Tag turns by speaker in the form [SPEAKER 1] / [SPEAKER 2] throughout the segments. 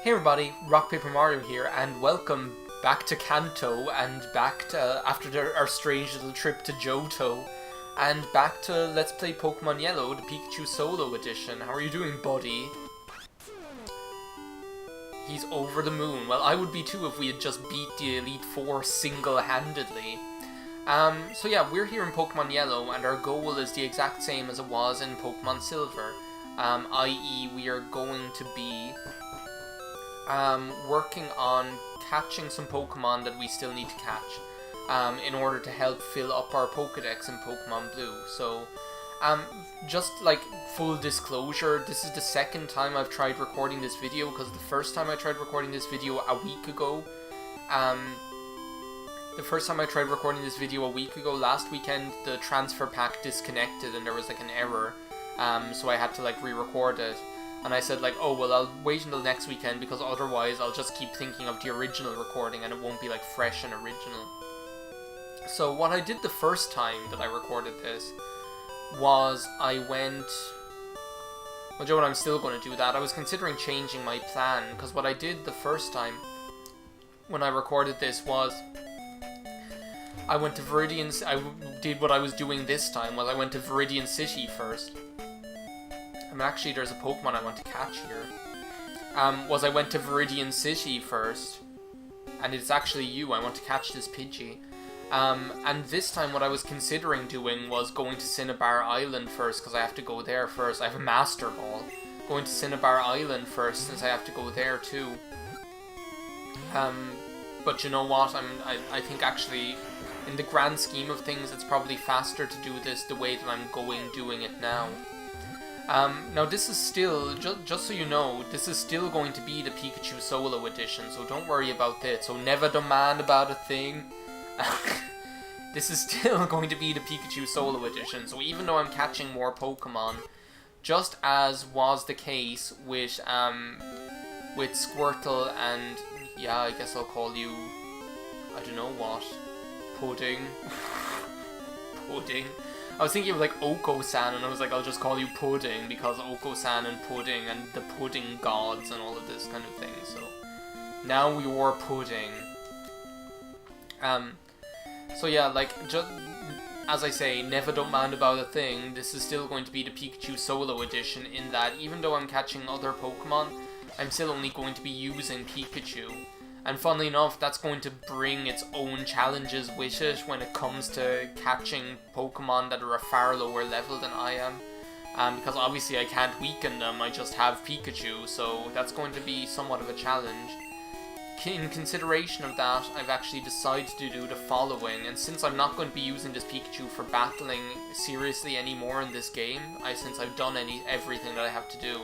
[SPEAKER 1] Hey everybody, RockPaperMario here, and welcome back to Kanto, and back to, after our strange little trip to Johto, and back to Let's Play Pokemon Yellow, the Pikachu Solo Edition. How are you doing, buddy? He's over the moon. Well, I would be too if we had just beat the Elite Four single-handedly. So yeah, we're here in Pokemon Yellow, and our goal is the exact same as it was in Pokemon Silver. I.e., we are going to be working on catching some Pokemon that we still need to catch in order to help fill up our Pokedex in Pokemon Blue. So, just like full disclosure, this is the second time I've tried recording this video, because the first time I tried recording this video a week ago, last weekend, the transfer pack disconnected and there was like an error, so I had to like re-record it. And I said like, oh well, I'll wait until next weekend because otherwise I'll just keep thinking of the original recording and it won't be like fresh and original. So what I did the first time that I recorded this was I went... Well, Joe, I'm still going to do that. I was considering changing my plan, because what I did the first time when I recorded this was I went to Viridian... I did what I was doing this time, was I went to Viridian City first. Actually, there's a Pokemon I want to catch here. I went to Viridian City first, and it's actually you. I want to catch this Pidgey. And this time what I was considering doing was going to Cinnabar Island first, because I have to go there first. I have a Master Ball. Going to Cinnabar Island first, since I have to go there too. But you know what? I think actually, in the grand scheme of things, it's probably faster to do this the way that I'm doing it now. Now this is still, just so you know, this is still going to be the Pikachu Solo Edition, so don't worry about this. So never demand about a thing. This is still going to be the Pikachu Solo Edition, so even though I'm catching more Pokemon, just as was the case with Squirtle and, yeah, I guess I'll call you, I don't know what, Pudding. Pudding. I was thinking of like Oko-san, and I was like, I'll just call you Pudding, because Oko-san and Pudding and the Pudding Gods and all of this kind of thing, so now you're Pudding. So yeah, like, just as I say, never don't mind about a thing, this is still going to be the Pikachu Solo Edition, in that even though I'm catching other Pokemon, I'm still only going to be using Pikachu. And funnily enough, that's going to bring its own challenges with it when it comes to catching Pokemon that are a far lower level than I am. Because obviously I can't weaken them, I just have Pikachu, so that's going to be somewhat of a challenge. In consideration of that, I've actually decided to do the following, and since I'm not going to be using this Pikachu for battling seriously anymore in this game, since I've done everything that I have to do,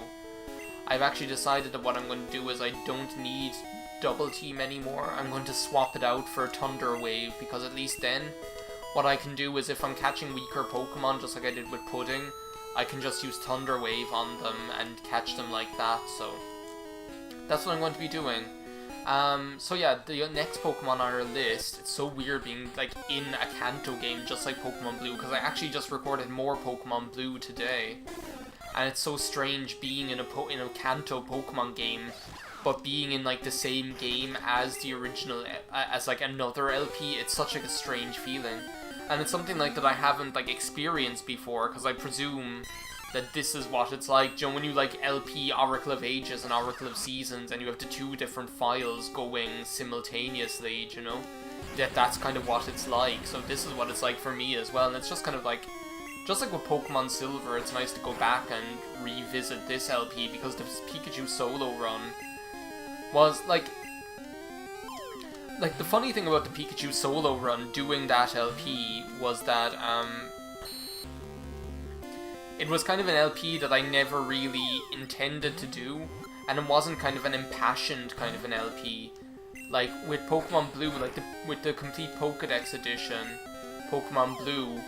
[SPEAKER 1] I've actually decided that what I'm going to do is I don't need Double Team anymore. I'm going to swap it out for Thunder Wave, because at least then what I can do is if I'm catching weaker Pokemon, just like I did with Pudding, I can just use Thunder Wave on them and catch them like that, so that's what I'm going to be doing. So yeah, the next Pokemon on our list, it's so weird being like in a Kanto game just like Pokemon Blue, because I actually just recorded more Pokemon Blue today, and it's so strange being in a Kanto Pokemon game, but being in like the same game as the original, as like another LP. It's such like a strange feeling, and it's something like that I haven't like experienced before, because I presume that this is what it's like, you know, when you like LP Oracle of Ages and Oracle of Seasons and you have the two different files going simultaneously, you know, that's kind of what it's like. So this is what it's like for me as well, and it's just kind of like, just like with Pokemon Silver, it's nice to go back and revisit this LP, because the Pikachu Solo run was like the funny thing about the Pikachu Solo run doing that LP was that it was kind of an LP that I never really intended to do, and it wasn't kind of an impassioned kind of an LP. Like with Pokemon Blue, like with the complete Pokedex edition, Pokemon Blue,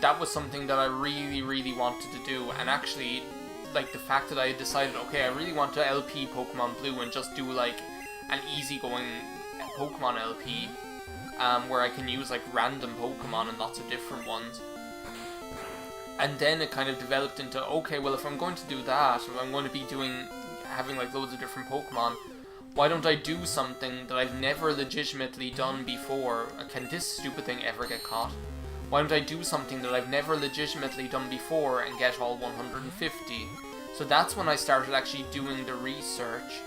[SPEAKER 1] that was something that I really wanted to do, and actually, like the fact that I decided, okay, I really want to LP Pokemon Blue and just do like an easygoing Pokemon LP, where I can use like random Pokemon and lots of different ones. And then it kind of developed into, okay, well if I'm going to do that, if I'm going to be having like loads of different Pokemon, Why don't I do something that I've never legitimately done before? Can this stupid thing ever get caught? Why don't I do something that I've never legitimately done before and get all 150? So that's when I started actually doing the research.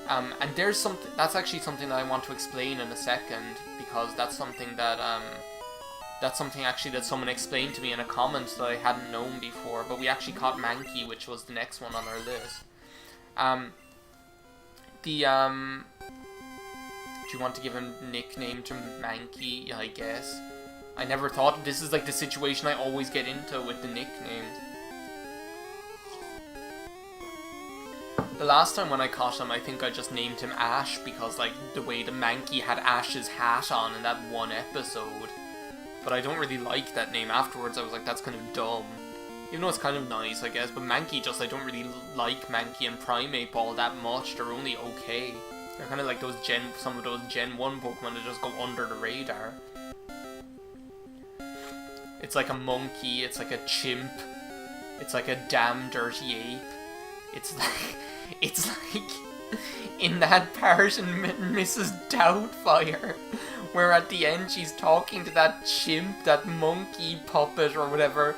[SPEAKER 1] And there's something, that's actually something that I want to explain in a second, because that's something that, actually that someone explained to me in a comment that I hadn't known before, but we actually caught Mankey, which was the next one on our list. Do you want to give a nickname to Mankey? I guess. I never thought, this is like the situation I always get into with the nicknames. The last time when I caught him, I think I just named him Ash, because like the way the Mankey had Ash's hat on in that one episode. But I don't really like that name. Afterwards I was like, that's kind of dumb. Even though it's kind of nice, I guess, but Mankey just, I don't really like Mankey and Primeape Ball that much. They're only okay. They're kind of like those some of those Gen 1 Pokemon that just go under the radar. It's like a monkey, it's like a chimp, it's like a damn dirty ape. It's like in that part in Mrs. Doubtfire, where at the end she's talking to that chimp, that monkey puppet or whatever,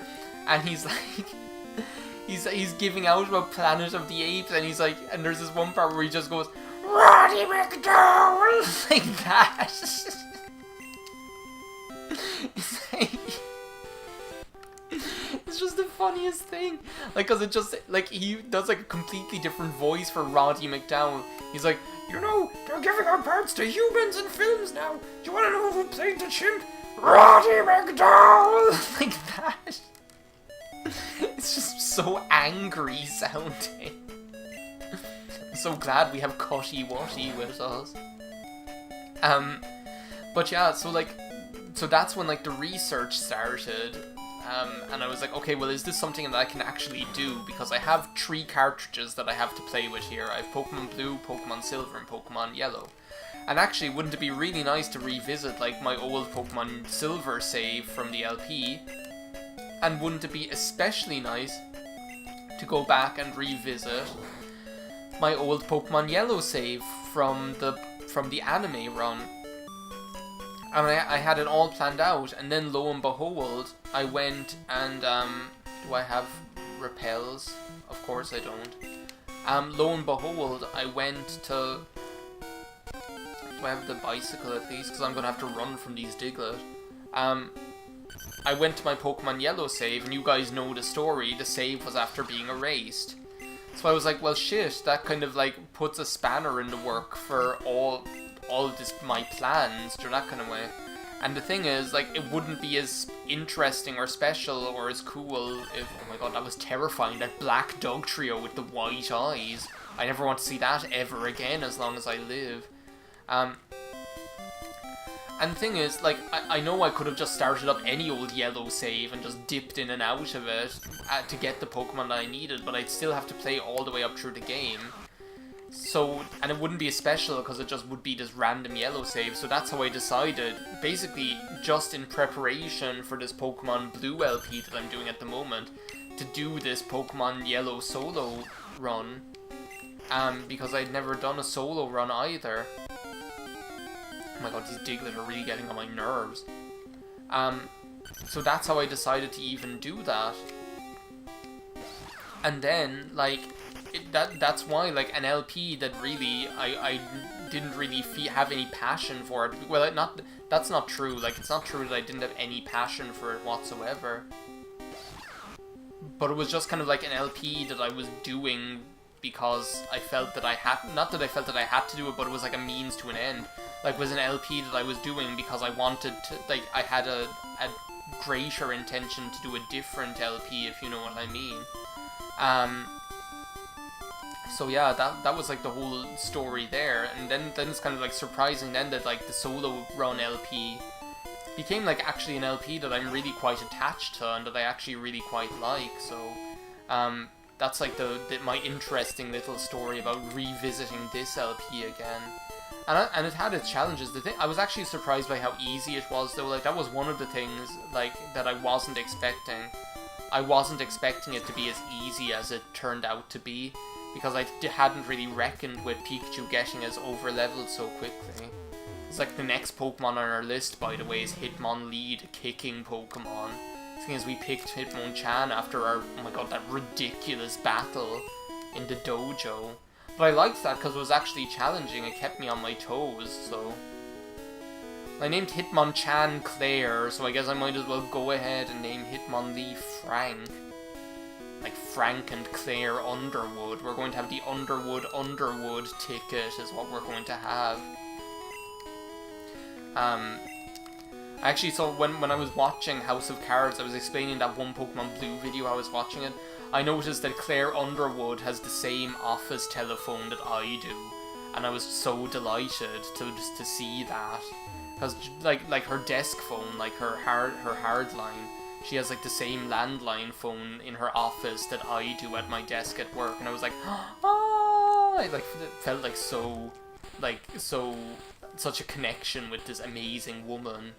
[SPEAKER 1] and he's like, he's giving out about Planet of the Apes, and he's like, and there's this one part where he just goes, Roddy McDowell, like that. It's like, it's just the funniest thing, like, cause it just, like, he does like a completely different voice for Roddy McDowell. He's like, you know, they're giving out parts to humans in films now. Do you want to know who played the chimp? Roddy McDowell, like that. It's just so angry sounding. I'm so glad we have Cutty Wutty with us. But yeah, so that's when like the research started. And I was like, okay, well, is this something that I can actually do? Because I have 3 cartridges that I have to play with here. I have Pokemon Blue, Pokemon Silver, and Pokemon Yellow. And actually, wouldn't it be really nice to revisit, like, my old Pokemon Silver save from the LP? And wouldn't it be especially nice to go back and revisit my old Pokemon Yellow save from the anime run? And I had it all planned out, and then lo and behold, I went and, do I have repels? Of course I don't. Lo and behold, I went to, do I have the bicycle at least? Because I'm going to have to run from these Diglett. I went to my Pokemon Yellow save, and you guys know the story, the save was after being erased. So I was like, well shit, that kind of like puts a spanner in the work for all of this, my plans, or that kind of way. And the thing is, like, it wouldn't be as interesting or special or as cool if, oh my god, that was terrifying, that black dog trio with the white eyes. I never want to see that ever again as long as I live. And the thing is, like, I know I could have just started up any old Yellow save and just dipped in and out of it to get the Pokemon that I needed, but I'd still have to play all the way up through the game. So, and it wouldn't be as special because it just would be this random Yellow save, so that's how I decided, basically just in preparation for this Pokemon Blue LP that I'm doing at the moment, to do this Pokemon Yellow solo run, because I'd never done a solo run either. Oh my god, these Diglett are really getting on my nerves. So that's how I decided to even do that. And then, like, that's why, like, an LP that really, I didn't really have any passion for it. Well, that's not true. Like, it's not true that I didn't have any passion for it whatsoever. But it was just kind of like an LP that I was doing because I felt that I had, not that I felt that I had to do it, but it was like a means to an end. Like, it was an LP that I was doing because I wanted to, like, I had a greater intention to do a different LP, if you know what I mean. So yeah, that was like the whole story there, and then it's kind of like surprising then that like the solo run LP became like actually an LP that I'm really quite attached to and that I actually really quite like. So that's like my interesting little story about revisiting this LP again. And it had its challenges. The thing, I was actually surprised by how easy it was though. Like, that was one of the things like that I wasn't expecting. I wasn't expecting it to be as easy as it turned out to be. because I hadn't really reckoned with Pikachu getting as over-leveled so quickly. It's like the next Pokemon on our list, by the way, is Hitmonlee, the kicking Pokemon. Seeing as we picked Hitmonchan after our, oh my god, that ridiculous battle in the dojo. But I liked that because it was actually challenging, it kept me on my toes, so... I named Hitmonchan Claire, so I guess I might as well go ahead and name Hitmonlee Frank. Like Frank and Claire Underwood. We're going to have the Underwood ticket is what we're going to have. I actually saw when I was watching House of Cards, I was explaining that one Pokemon Blue video I was watching it. I noticed that Claire Underwood has the same office telephone that I do. And I was so delighted to see that. Because like her desk phone, like her hard line, she has like the same landline phone in her office that I do at my desk at work, and I was like, oh, I like felt like such a connection with this amazing woman.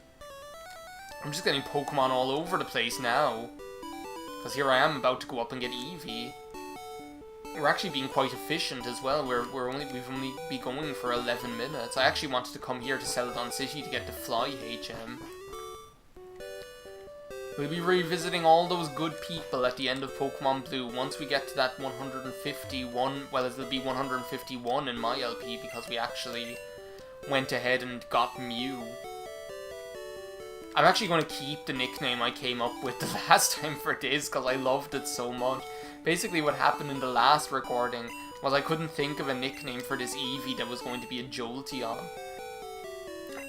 [SPEAKER 1] I'm just getting Pokemon all over the place now, because here I am about to go up and get Eevee. We're actually being quite efficient as well. We've only been going for 11 minutes. I actually wanted to come here to Celadon City to get the Fly HM. We'll be revisiting all those good people at the end of Pokemon Blue once we get to that 151, well, it'll be 151 in my LP because we actually went ahead and got Mew. I'm actually going to keep the nickname I came up with the last time for this because I loved it so much. Basically what happened in the last recording was I couldn't think of a nickname for this Eevee that was going to be a Jolteon.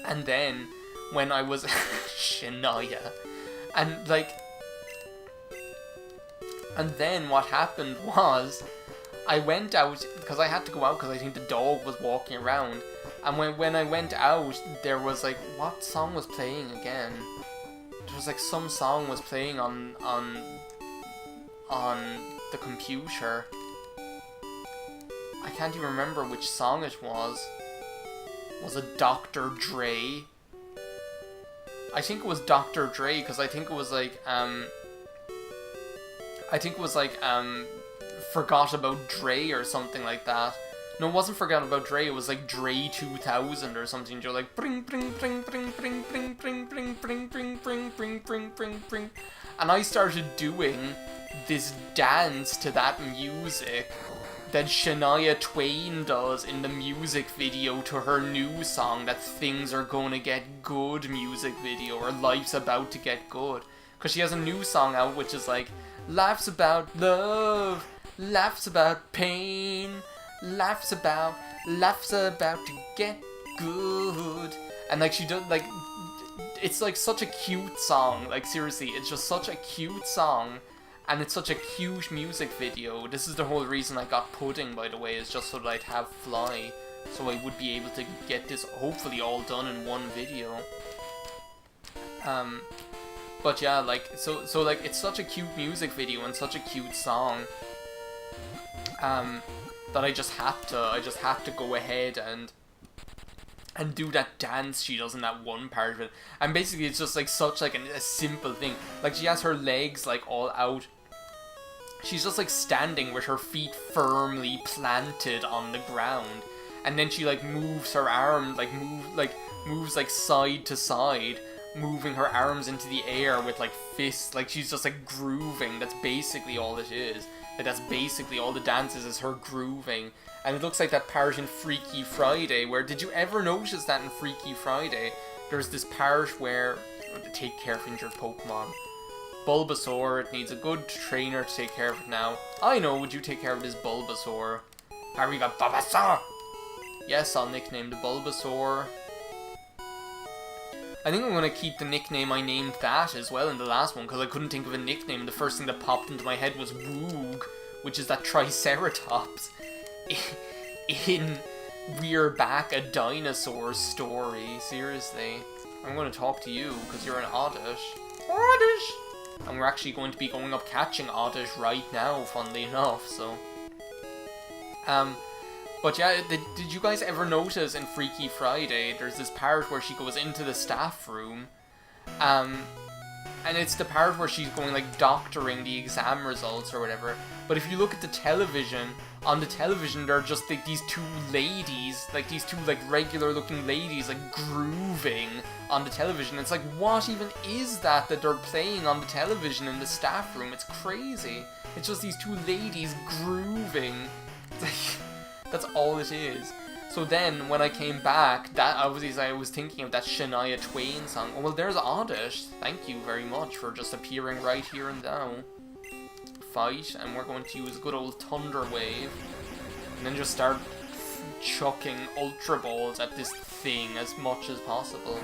[SPEAKER 1] And then, when I was... Shania. And then what happened was, I went out, because I had to go out because I think the dog was walking around. And when I went out, there was like, what song was playing again? There was like some song was playing on the computer. I can't even remember which song it was. Was it Dr. Dre? I think it was Dr. Dre, because I think it was like, Forgot About Dre or something like that. No, it wasn't Forgot About Dre, it was like Dre 2000 or something. You're like, bring, bring, bring, bring, bring, bring, bring, bring, bring, bring, bring, bring, bring, bring, bring. And I started doing this dance to that music that Shania Twain does in the music video to her new song, that Things Are Gonna Get Good music video, or Life's About to Get Good. Because she has a new song out which is like, life's about love, life's about pain, life's about to get good. And like she does, like, it's like such a cute song, like seriously, it's just such a cute song. And it's such a cute music video. This is the whole reason I got Pudding, by the way, is just so that I'd have Fly. So I would be able to get this hopefully all done in one video. But yeah, like, so like, it's such a cute music video and such a cute song. That I just had to go ahead and do that dance she does in that one part of it. And basically it's just like such like a simple thing. Like she has her legs like all out. She's just like standing with her feet firmly planted on the ground. And then she like moves her arm, moves like side to side, moving her arms into the air with like fists. Like she's just like grooving. That's basically all it is. Like that's basically all the dance is her grooving. And it looks like that part in Freaky Friday, where, did you ever notice that in Freaky Friday, there's this part where, take care of injured Pokemon. Bulbasaur, it needs a good trainer to take care of it now. I know, would you take care of this Bulbasaur? Ariga Bulbasaur! Yes, I'll nickname the Bulbasaur. I think I'm going to keep the nickname I named that as well in the last one, because I couldn't think of a nickname, and the first thing that popped into my head was Woog, which is that Triceratops in We're Back, a Dinosaur story. Seriously. I'm going to talk to you, because you're an Oddish. Oddish! And we're actually going to be going up catching Oddish right now, funnily enough, so... But yeah, did you guys ever notice in Freaky Friday, there's this part where she goes into the staff room, and it's the part where she's going like doctoring the exam results or whatever. But if you look at the television, on the television there are just like these two ladies, like these two like regular looking ladies like grooving on the television. It's like, what even is that they're playing on the television in the staff room? It's crazy. It's just these two ladies grooving. It's like, that's all it is. So then, when I came back, that I was thinking of that Shania Twain song. Oh, well, there's Oddish. Thank you very much for just appearing right here and now. Fight, and we're going to use a good old Thunder Wave. And then just start chucking Ultra Balls at this thing as much as possible.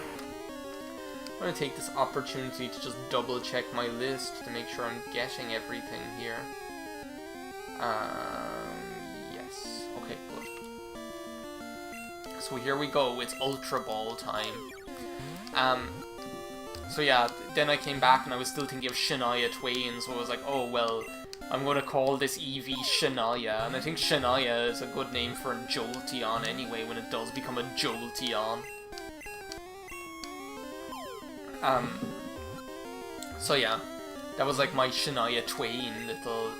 [SPEAKER 1] I'm going to take this opportunity to just double check my list to make sure I'm getting everything here. Yes. Okay, good. So here we go, it's Ultra Ball time. So yeah, then I came back and I was still thinking of Shania Twain, so I was like, oh well, I'm gonna call this Eevee Shania, and I think Shania is a good name for a Jolteon anyway, when it does become a Jolteon. So yeah, that was like my Shania Twain little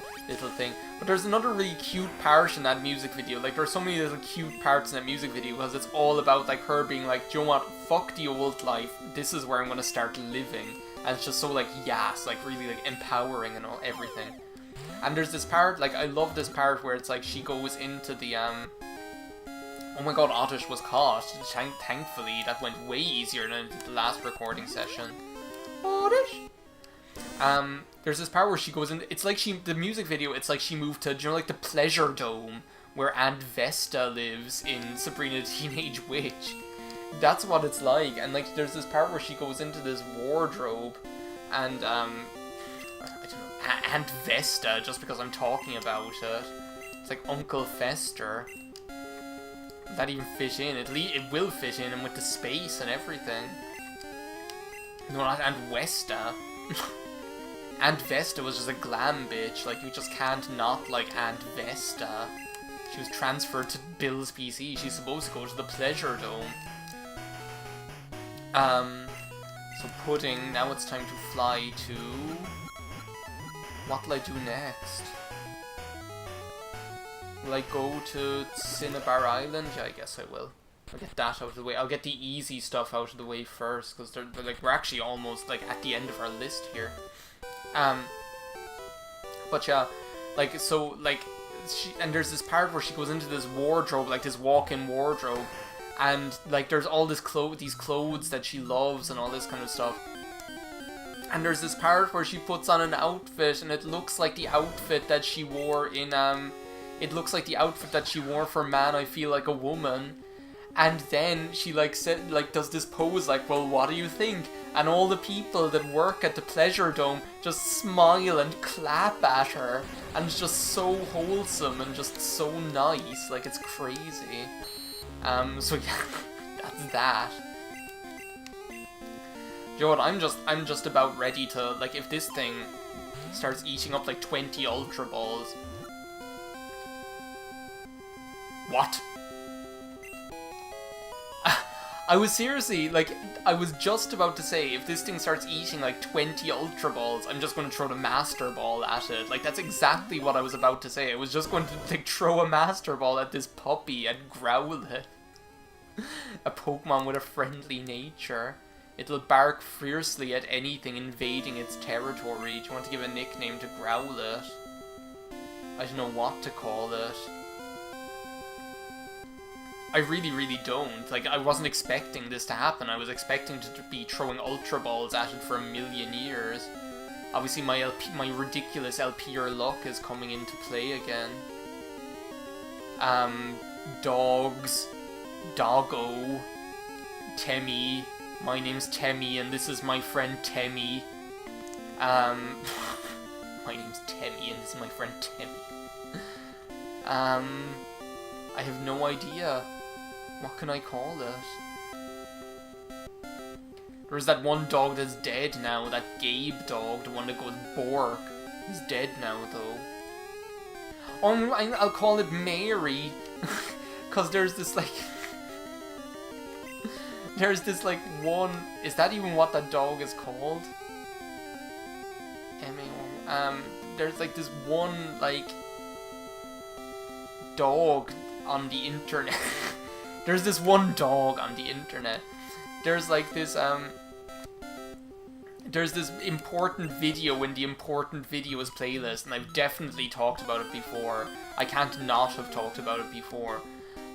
[SPEAKER 1] thing. But there's another really cute part in that music video. Like, there's so many little cute parts in that music video because it's all about like her being like, do you know what, fuck the old life, this is where I'm gonna start living. And it's just so like, yes, like really like empowering and all, everything. And there's this part, like, I love this part where it's like she goes into the oh my god, Oddish was caught. Thankfully that went way easier than the last recording session. Oddish. There's this part where she goes in, it's like the music video, it's like she moved to, do you know, like the Pleasure Dome, where Aunt Vesta lives in Sabrina the Teenage Witch. That's what it's like, and like, there's this part where she goes into this wardrobe, and, I don't know, Aunt Vesta, just because I'm talking about it. It's like Uncle Fester. Does that even fit in? It will fit in, and with the space and everything. No, not Aunt Vesta. Aunt Vesta was just a glam bitch, like, you just can't not like Aunt Vesta. She was transferred to Bill's PC, she's supposed to go to the Pleasure Dome. So Pudding, now it's time to fly to... What'll I do next? Will I go to Cinnabar Island? Yeah, I guess I will. I'll get that out of the way. I'll get the easy stuff out of the way first, because they're like, we're actually almost like at the end of our list here. But yeah, like, so, like, and there's this part where she goes into this wardrobe, like this walk-in wardrobe, and like there's all these clothes that she loves and all this kind of stuff. And there's this part where she puts on an outfit, and it looks like the outfit that she wore in it looks like the outfit that she wore for Man, I Feel Like a Woman. And then she like said, like, does this pose like, well, what do you think? And all the people that work at the Pleasure Dome just smile and clap at her, and it's just so wholesome and just so nice, like, it's crazy. So yeah, that's that. You know what, I'm just about ready to, like, if this thing starts eating up like 20 Ultra Balls. What? I was seriously, like, I was just about to say, if this thing starts eating like 20 Ultra Balls, I'm just going to throw the Master Ball at it. Like, that's exactly what I was about to say. I was just going to, like, throw a Master Ball at this puppy and growl it. A Pokemon with a friendly nature. It'll bark fiercely at anything invading its territory. Do you want to give a nickname to growl it? I don't know what to call it. I really, really don't. Like, I wasn't expecting this to happen. I was expecting to be throwing Ultra Balls at it for a million years. Obviously, my ridiculous LPR luck is coming into play again. Dogs. Doggo. Temmie. My name's Temmie, and this is my friend Temmie. My name's Temmie, and this is my friend Temmie. I have no idea. What can I call it? There's that one dog that's dead now, that Gabe dog, the one that goes Bork. He's dead now, though. Oh, I'll call it Mary. Because there's this, like... there's this, like, one... Is that even what that dog is called? There's like this one like dog on the internet. There's this one dog on the internet. There's like this there's this important video in the important videos playlist, and I've definitely talked about it before. I can't not have talked about it before.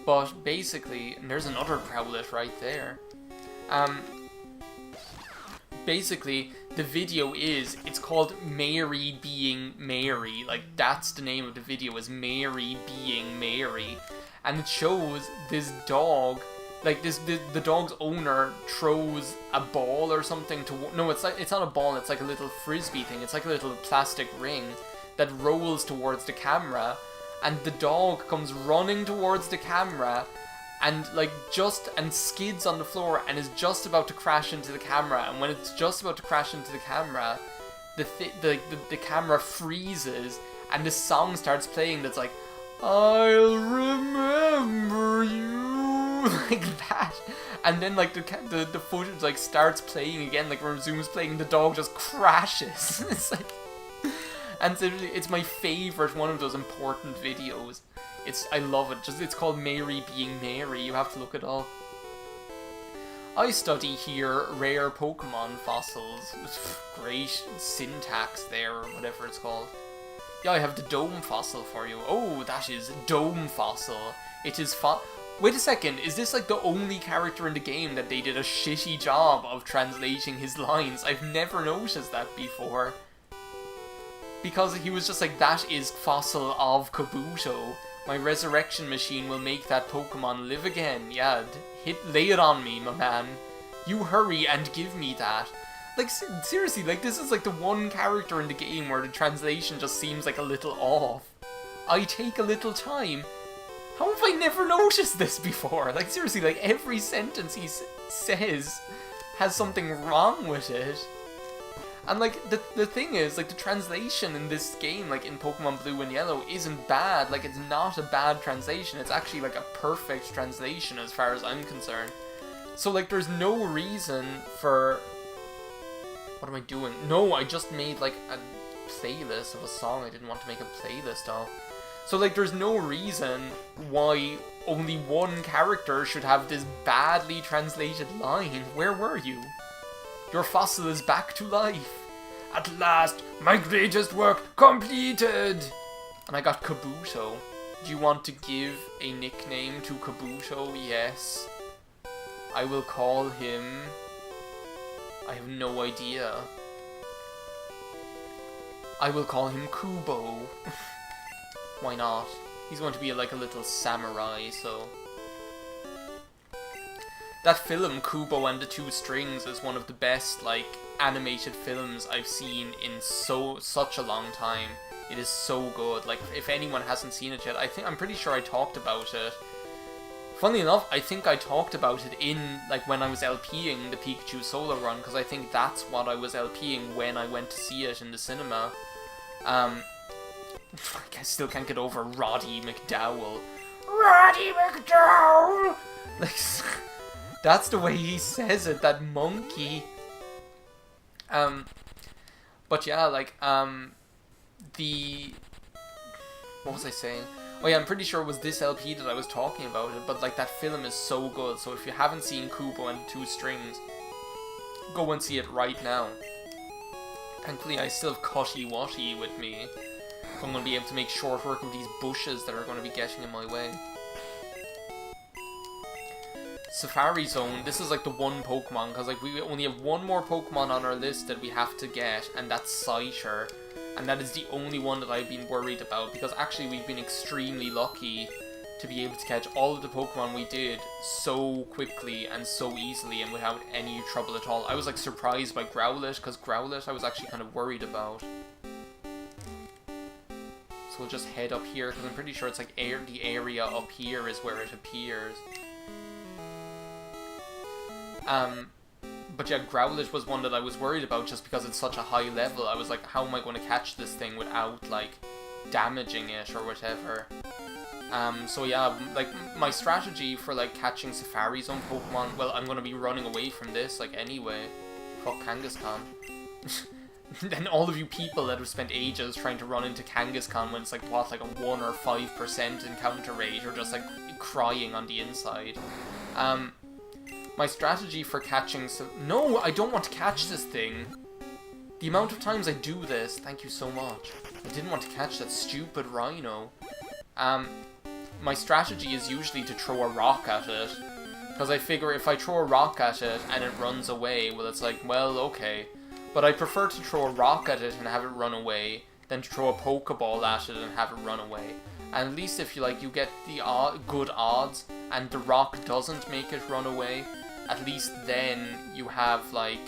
[SPEAKER 1] But basically, and there's another Growlithe right there. Basically, the video it's called Mary Being Mary. Like, that's the name of the video, is Mary Being Mary. And it shows this dog, like the dog's owner throws a ball or something to, no, it's not a ball, it's like a little frisbee thing. It's like a little plastic ring that rolls towards the camera, and the dog comes running towards the camera and and skids on the floor and is just about to crash into the camera. And when it's just about to crash into the camera, the camera freezes and this song starts playing that's like, I'll remember you, like that. And then like the footage like starts playing again, like resumes playing, the dog just crashes. It's like, and it's my favorite one of those important videos. I love it. It's called Mary Being Mary. You have to look it up. I study here rare Pokemon fossils. Great syntax there, or whatever it's called. Yeah, I have the Dome fossil for you. Oh, that is Dome fossil. It is Wait a second, is this like the only character in the game that they did a shitty job of translating his lines? I've never noticed that before. Because he was just like, that is fossil of Kabuto. My resurrection machine will make that Pokemon live again. Yeah, lay it on me, my man. You hurry and give me that. Like, seriously, like, this is like the one character in the game where the translation just seems like a little off. I take a little time. How have I never noticed this before? Like, seriously, like, every sentence he says has something wrong with it. And, like, the thing is, like, the translation in this game, like, in Pokemon Blue and Yellow, isn't bad. Like, it's not a bad translation. It's actually, like, a perfect translation as far as I'm concerned. So, like, there's no reason for... What am I doing? No, I just made, like, a playlist of a song I didn't want to make a playlist of. So, like, there's no reason why only one character should have this badly translated line. Where were you? Your fossil is back to life. At last, my greatest work completed! And I got Kabuto. Do you want to give a nickname to Kabuto? Yes. I will call him... I have no idea. I will call him Kubo. Why not? He's going to be like a little samurai, so... That film, Kubo and the Two Strings, is one of the best, like, animated films I've seen in such a long time. It is so good. Like, if anyone hasn't seen it yet, I'm pretty sure I talked about it. Funnily enough, I think I talked about it in, like, when I was LPing the Pikachu solo run, because I think that's what I was LPing when I went to see it in the cinema. I still can't get over Roddy McDowell. Roddy McDowell! Like... That's the way he says it, that monkey. But yeah, like, what was I saying? Oh yeah, I'm pretty sure it was this LP that I was talking about it, but like, that film is so good, so if you haven't seen Kubo and the Two Strings, go and see it right now. Thankfully, I still have Cutty Watty with me, so I'm going to be able to make short work of these bushes that are going to be getting in my way. Safari Zone, this is like the one Pokemon, because like we only have one more Pokemon on our list that we have to get, and that's Scyther. And that is the only one that I've been worried about, because actually we've been extremely lucky to be able to catch all of the Pokemon we did so quickly and so easily and without any trouble at all. I was like surprised by Growlithe, because Growlithe I was actually kind of worried about. So we'll just head up here, because I'm pretty sure it's like the area up here is where it appears. But yeah, Growlithe was one that I was worried about just because it's such a high level. I was like, how am I going to catch this thing without, like, damaging it or whatever? So yeah, like, my strategy for, like, catching Safari Zone Pokemon, well, I'm going to be running away from this, like, anyway. Fuck Kangaskhan. And all of you people that have spent ages trying to run into Kangaskhan when it's like, what, like a 1 or 5% encounter rate, or just like crying on the inside. My strategy for catching... No, I don't want to catch this thing. The amount of times I do this, thank you so much. I didn't want to catch that stupid rhino. My strategy is usually to throw a rock at it. Because I figure if I throw a rock at it and it runs away, well, it's like, well, okay. But I prefer to throw a rock at it and have it run away than to throw a Pokeball at it and have it run away. And at least if you get the good odds and the rock doesn't make it run away, at least then you have like,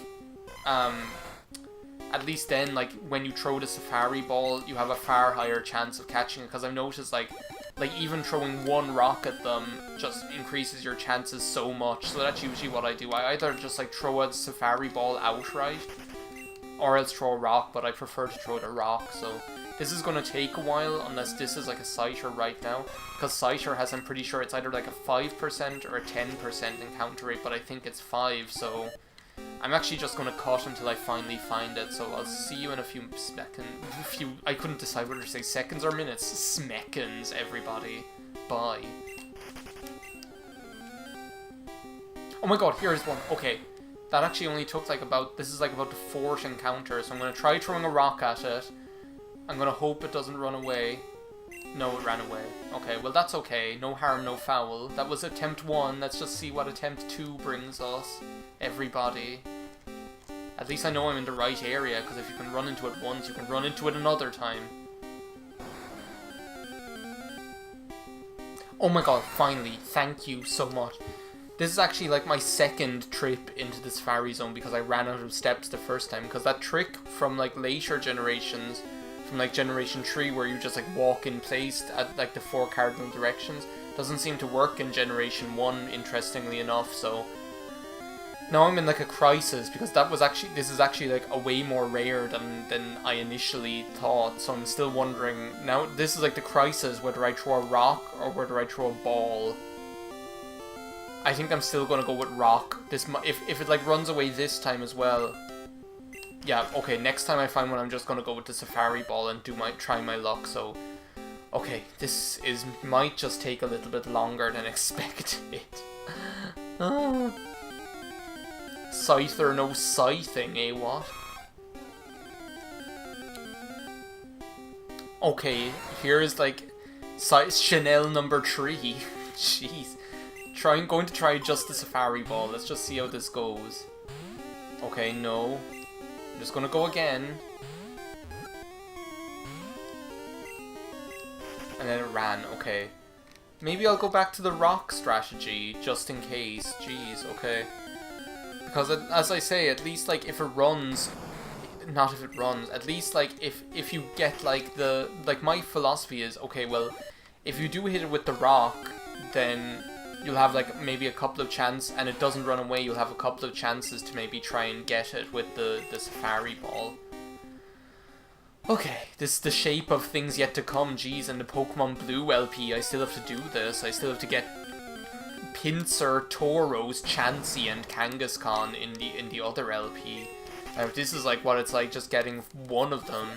[SPEAKER 1] at least then like when you throw the Safari Ball, you have a far higher chance of catching it. Because I've noticed like even throwing one rock at them just increases your chances so much. So that's usually what I do. I either just like throw a Safari Ball outright, or else throw a rock, but I prefer to throw the rock. So this is going to take a while, unless this is like a Scyther right now, because Scyther has, I'm pretty sure it's either like a 5% or a 10% encounter rate, but I think it's 5, so I'm actually just going to cut until I finally find it. So I'll see you in a few seconds. I couldn't decide whether to say seconds or minutes. Smeckins, everybody. Bye. Oh my god, here is one. Okay. That actually only took like this is like about the 4th encounter, so I'm going to try throwing a rock at it. I'm going to hope it doesn't run away. No, it ran away. Okay, well that's okay. No harm, no foul. That was attempt 1. Let's just see what attempt 2 brings us. Everybody. At least I know I'm in the right area, because if you can run into it once, you can run into it another time. Oh my god, finally. Thank you so much. This is actually like my 2nd trip into the Safari Zone, because I ran out of steps the first time. Because that trick from like later generations, from like Generation 3, where you just like walk in place at like the 4 cardinal directions, doesn't seem to work in Generation 1, interestingly enough. So now I'm in like a crisis, because this is actually like a way more rare than I initially thought. So I'm still wondering, now this is like the crisis, whether I throw a rock or whether I throw a ball. I think I'm still gonna go with rock. If it like runs away this time as well. Yeah, okay, next time I find one, I'm just gonna go with the Safari Ball and try my luck. So okay, this might just take a little bit longer than expected. Scyther, no scything, eh, what? Okay, here's like Chanel number 3. Jeez. Going to try just the Safari Ball. Let's just see how this goes. Okay, no. I'm just gonna go again. And then it ran, okay. Maybe I'll go back to the rock strategy, just in case. Jeez, okay. Because as I say, at least like if it runs... Not if it runs, at least like if you get like the... Like my philosophy is, okay, well, if you do hit it with the rock, then you'll have like maybe a couple of chances, and it doesn't run away, you'll have a couple of chances to maybe try and get it with the Safari Ball. Okay, this is the shape of things yet to come. Jeez, and the Pokemon Blue LP, I still have to do this. I still have to get Pinsir, Tauros, Chansey, and Kangaskhan in the other LP. This is like what it's like just getting one of them.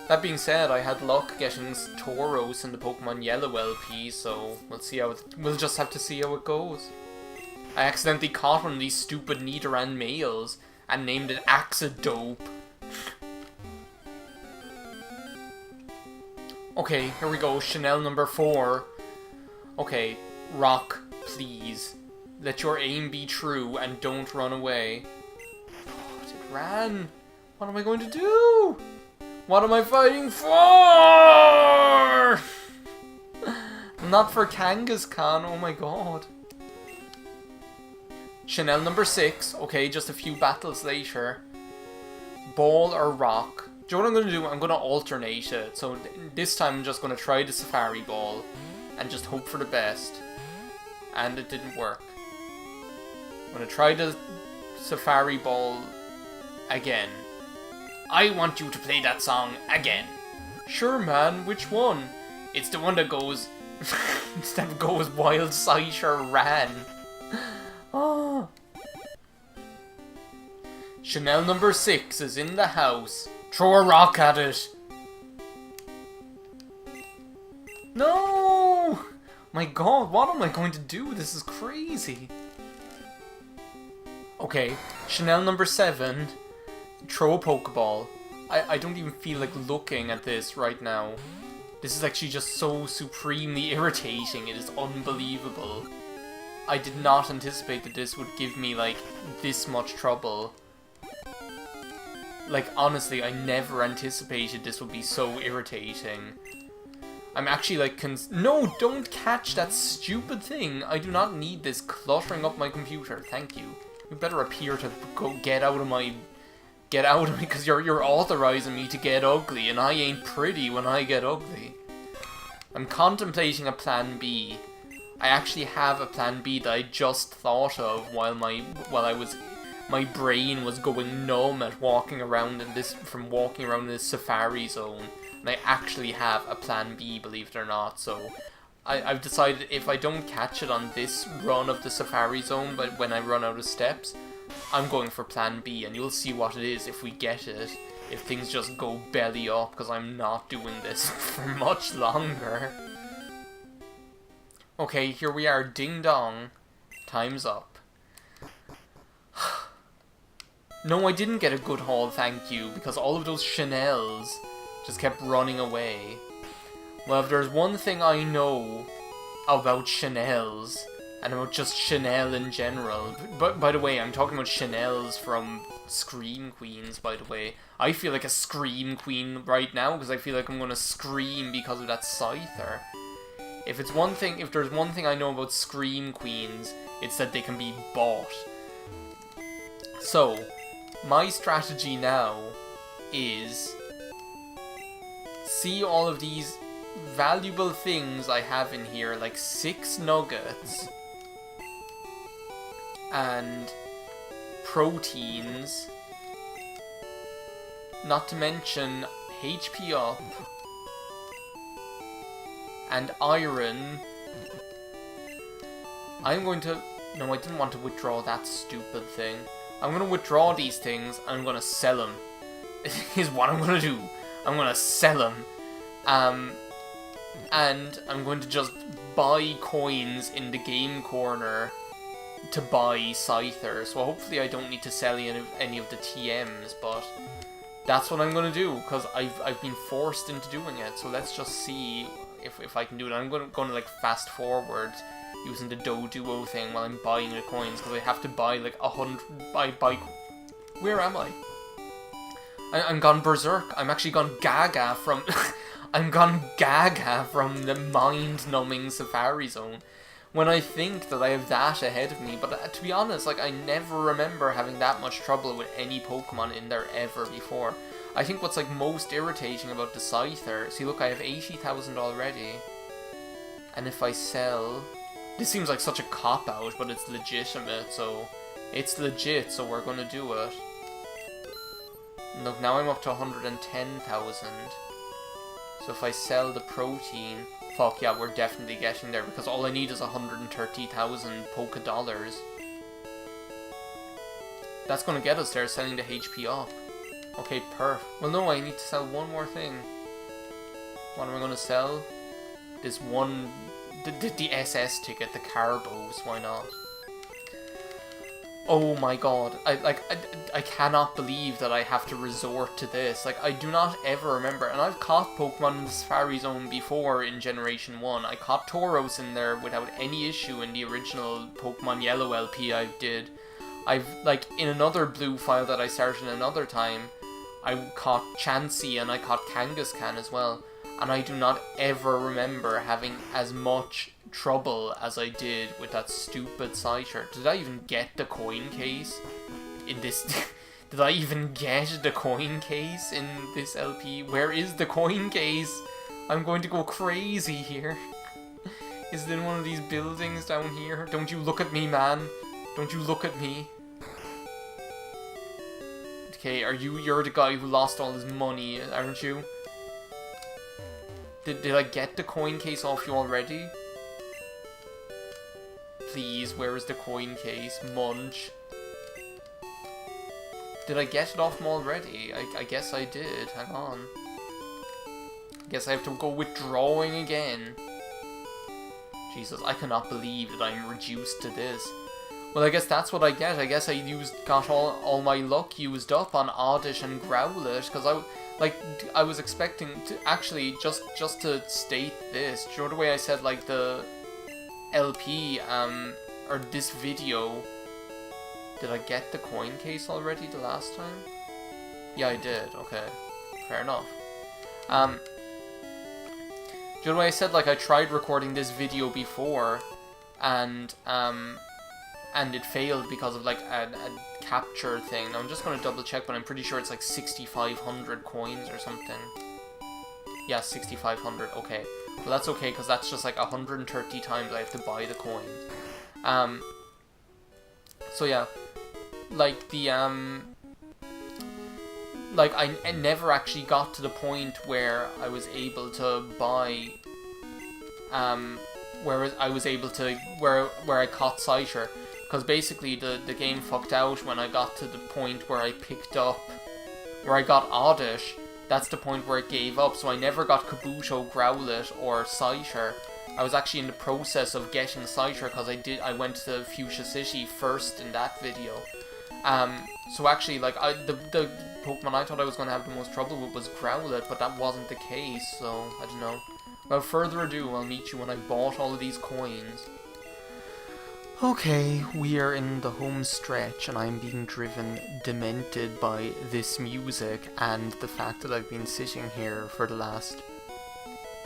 [SPEAKER 1] That being said, I had luck getting Tauros in the Pokemon Yellow LP, so we'll just have to see how it goes. I accidentally caught one of these stupid Nidoran males and named it Axadope. Okay, here we go, Chanel number 4. Okay, rock, please. Let your aim be true and don't run away. Oh, it ran. What am I going to do? What am I fighting for? Not for Kangaskhan, oh my god. Chanel number 6, okay, just a few battles later. Ball or rock? Do you know what I'm going to do? I'm going to alternate it. So this time I'm just going to try the Safari Ball and just hope for the best. And it didn't work. I'm going to try the Safari Ball again. I want you to play that song again. Sure, man, which one? It's the one that goes... that goes Wild Scyther ran. Oh. Chanel number 6 is in the house. Throw a rock at it. No! My god, what am I going to do? This is crazy. Okay, Chanel number 7. Throw a Pokeball. I don't even feel like looking at this right now. This is actually just so supremely irritating. It is unbelievable. I did not anticipate that this would give me, like, this much trouble. Like, honestly, I never anticipated this would be so irritating. I'm actually, like, no, don't catch that stupid thing. I do not need this cluttering up my computer. Thank you. You better appear to go get out of me, because you're authorizing me to get ugly, and I ain't pretty when I get ugly. I'm contemplating a plan B. I actually have a plan B that I just thought of while my brain was going numb at walking around in this safari zone. And I actually have a plan B, believe it or not. So I've decided if I don't catch it on this run of the safari zone, but when I run out of steps, I'm going for plan B, and you'll see what it is if we get it. If things just go belly up, because I'm not doing this for much longer. Okay, here we are, ding dong. Time's up. No, I didn't get a good haul, thank you, because all of those Chanels just kept running away. Well, if there's one thing I know about Chanels, and about just Chanel in general, but by the way, I'm talking about Chanels from Scream Queens, by the way. I feel like a Scream Queen right now, because I feel like I'm gonna scream because of that Scyther. If there's one thing I know about Scream Queens, it's that they can be bought. So, my strategy now is see all of these valuable things I have in here, like 6 nuggets and proteins, not to mention HP up and iron. I'm going to... No, I didn't want to withdraw that stupid thing. I'm going to withdraw these things and I'm going to sell them. Is what I'm going to do. I'm going to sell them. And I'm going to just buy coins in the game corner to buy Scyther. So hopefully I don't need to sell any of the TMs, but that's what I'm going to do, because I've been forced into doing it. So let's just see if I can do it. I'm going to like fast forward using the Doduo thing while I'm buying the coins, because I have to buy like 100... Where am I? I'm gone berserk. I'm actually gone gaga from... I'm gone gaga from the mind-numbing safari zone. When I think that I have that ahead of me, but to be honest, like, I never remember having that much trouble with any Pokemon in there ever before. I think what's, like, most irritating about the Scyther... See, look, I have 80,000 already. And if I sell... This seems like such a cop-out, but it's legitimate, so... It's legit, so we're gonna do it. Look, now I'm up to 110,000. So if I sell the protein... Fuck yeah, we're definitely getting there, because all I need is 130,000 Poke Dollars. That's gonna get us there, selling the HP up. Okay, perf. Well, no, I need to sell one more thing. What am I gonna sell? This one... The SS ticket, the Carbos, why not? Oh my god, I cannot believe that I have to resort to this. Like, I do not ever remember, and I've caught Pokemon in the Safari Zone before in Generation 1. I caught Tauros in there without any issue in the original Pokemon Yellow LP I did. I've, like, in another blue file that I started another time, I caught Chansey and I caught Kangaskhan as well. And I do not ever remember having as much trouble as I did with that stupid Scyther. Did I even get the coin case in this? Did I even get the coin case in this LP? Where is the coin case? I'm going to go crazy here. Is it in one of these buildings down here? Don't you look at me, man. Don't you look at me. Okay, you're the guy who lost all his money, aren't you? Did I get the coin case off you already? Please, where is the coin case? Munch. Did I get it off him already? I guess I did. Hang on. Guess I have to go withdrawing again. Jesus, I cannot believe that I'm reduced to this. Well, I guess that's what I get. I guess I got all my luck used up on Oddish and Growlithe, because I was expecting to actually just to state this. Do you know the way I said like the LP or this video? Did I get the coin case already the last time? Yeah, I did. Okay, fair enough. Do you know what I said, like, I tried recording this video before, and it failed because of, like, a capture thing. Now, I'm just going to double check, but I'm pretty sure it's, like, 6,500 coins or something. Yeah, 6,500, okay. Well, that's okay, because that's just, like, 130 times I have to buy the coins. So, yeah. Like, the, like, I never actually got to the point where I was able to buy, where I caught Scyther, because basically the game fucked out when I got to the point where I picked up, where I got Oddish. That's the point where it gave up, so I never got Kabuto, Growlithe, or Scyther. I was actually in the process of getting Scyther, because I went to Fuchsia City first in that video. So actually, like, the Pokemon I thought I was going to have the most trouble with was Growlithe, but that wasn't the case, so, I don't know. Without further ado, I'll meet you when I bought all of these coins. Okay, we are in the home stretch, and I'm being driven demented by this music, and the fact that I've been sitting here for the last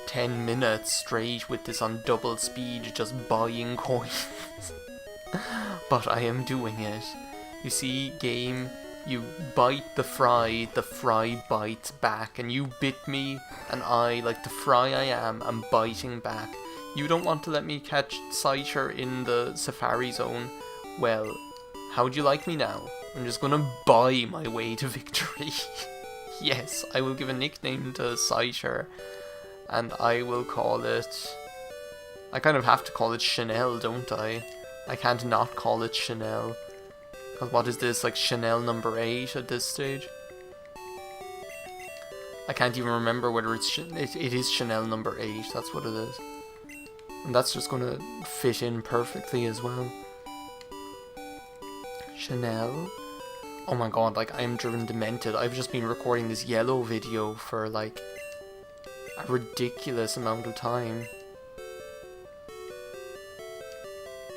[SPEAKER 1] 10 minutes straight with this on double speed, just buying coins. But I am doing it. You see, game, you bite the fry bites back, and you bit me, and I, like the fry I am biting back. You don't want to let me catch Scyther in the Safari Zone? Well, how'd you like me now? I'm just gonna buy my way to victory. Yes, I will give a nickname to Scyther, and I will call it... I kind of have to call it Chanel, don't I? I can't not call it Chanel. Because what is this, like Chanel number 8 at this stage? I can't even remember whether it's... It is Chanel number 8, that's what it is. And that's just gonna fit in perfectly as well. Chanel? Oh my god, like, I am driven demented. I've just been recording this yellow video for, like, a ridiculous amount of time.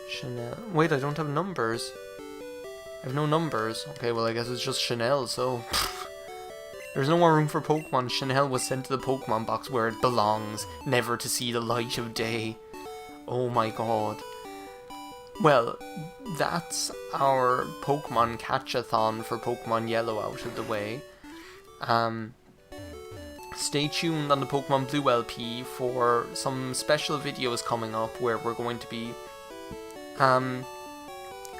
[SPEAKER 1] Chanel. Wait, I don't have numbers. I have no numbers. Okay, well, I guess it's just Chanel, so... There's no more room for Pokemon. Chanel was sent to the Pokemon box where it belongs, never to see the light of day. Oh my god. Well, that's our Pokemon catch-a-thon for Pokemon Yellow out of the way. Stay tuned on the Pokemon Blue LP for some special videos coming up where we're going to be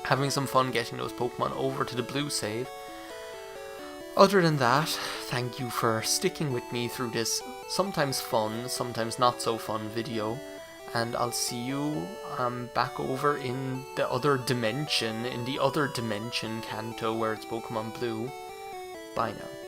[SPEAKER 1] having some fun getting those Pokemon over to the Blue save. Other than that, thank you for sticking with me through this sometimes fun, sometimes not so fun video. And I'll see you back over in the other dimension, Kanto, where it's Pokemon Blue. Bye now.